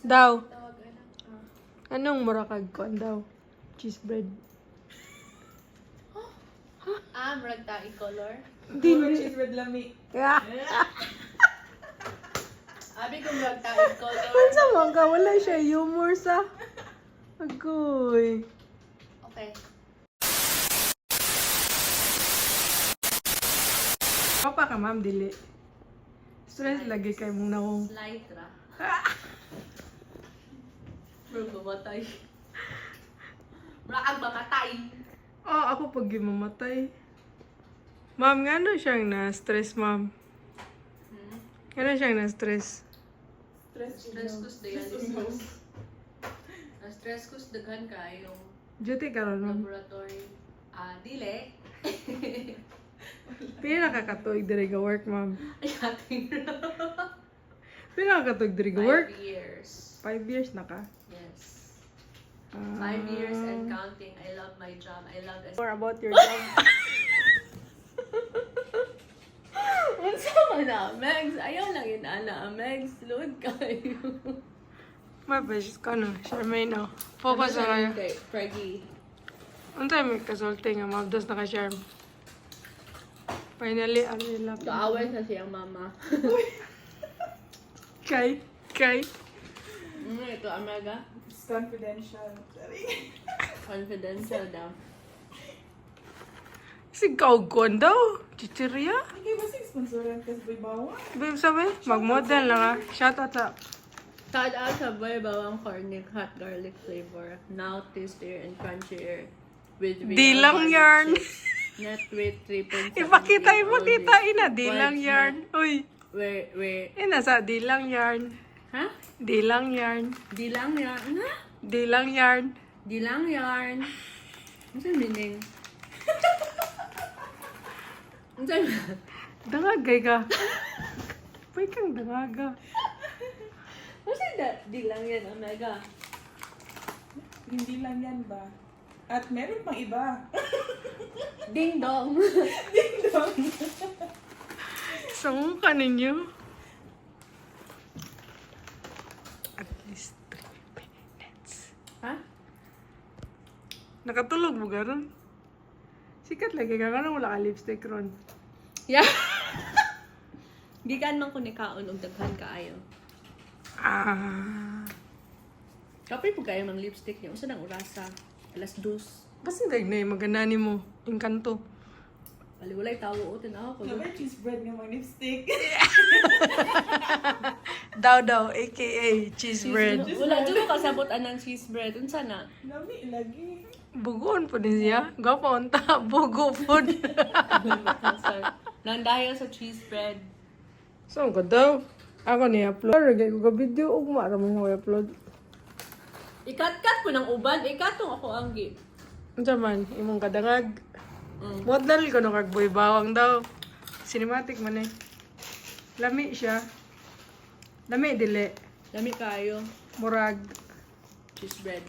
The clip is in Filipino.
Daw. Anong murakag ko daw? Cheese bread. Murag ta i-color. Puro cheese with lami. Yeah. Abi kung murag ta i-color. Unsa man ka? Wala siya humor sa. Agoy. Okay. Papa ka ma'am, dili. Stress lagi kay mong naong. Slide ra. Bro, mamatay. Murag mamatay. Oh, ako pag mamatay. Ma'am, nga ano siyang na-stress, ma'am? Ano siyang na-stress? Stress kus dialysis. Na-stress kus daghan kayo. Duty ka ron, ma'am. Laboratory. Dili. Pila nakakatuig diri ga work, ma'am? Ay, ating Pila nakakatuig diri ga work? 5 years. 5 years na ka. Yes. Ah. 5 years and counting. I love my job. I love More about your job. Unsa man na, Megs? Ayaw lang yun, ana. Megs, load kayo. My best ka no. Charmaine, no. Focus na kayo. Kay Preggy. Untay may kasulti nga, ma'am. Dos na ka, Charm. Finally, ano yung laptop? Kaaway sa siyang mama. Kay? Ito, Amaga. It's confidential. Sorry. Confidential daw. Si Kaugkon daw. Chichirya. Okay, basta sponsoran ka sa Baybawa? Babe, sabi, mag-model lang ha. Shoutout sa... Shout out sa Boy Bawang Cornic Hot Garlic Flavor. Now tastier and crunchier. With real Dilang garlic yarn. chips. Net weight 3.7. Ipakita, ina. Dilang yarn. Uy. Wait. Ina sa dilang yarn. Ha? Dilang yarn. Dilang yarn? Ha? Dilang yarn. Dilang yarn. Ano sa meaning? Ano sa Dangagay ka. Pwede kang dangaga. Ano sa dilang yan, Omega? Hindi lang yan ba? At meron pang iba. Ding dong. Ding dong. Saan ka ninyo? At least 3 minutes. Ha? Nakatulog mo garon? Sikat lagi ka. Kano wala ka lipstick ron? Yeah. Gikan man ko ni kaon og daghan kaayo. Ah. Kapay po kayo ng lipstick niya. Unsa nang orasa? Alas 2. Basta na yung maganda ni mo. Inkanto. Waliwalay tawo o tinaw ko. Naman cheese bread nga mga lipstick. Daw, aka cheese bread. Wala dito kasabot anang cheese bread. Unsa na? Lami lagi. Bugon po din siya. Gapa unta. Bugo po. Nang dahil sa cheese bread. Saan ka daw? Ako ni-upload. Ragay ko ka video. Ugma naman ko i-upload. Ikat-kat ko ng uban. Ikatong ako ang gip. Ano man? Imong kadangag. Model ko no kag boy bawang daw. Cinematic man eh. Lami siya. Lami dili. Lami kayo. Murag. Cheese bread.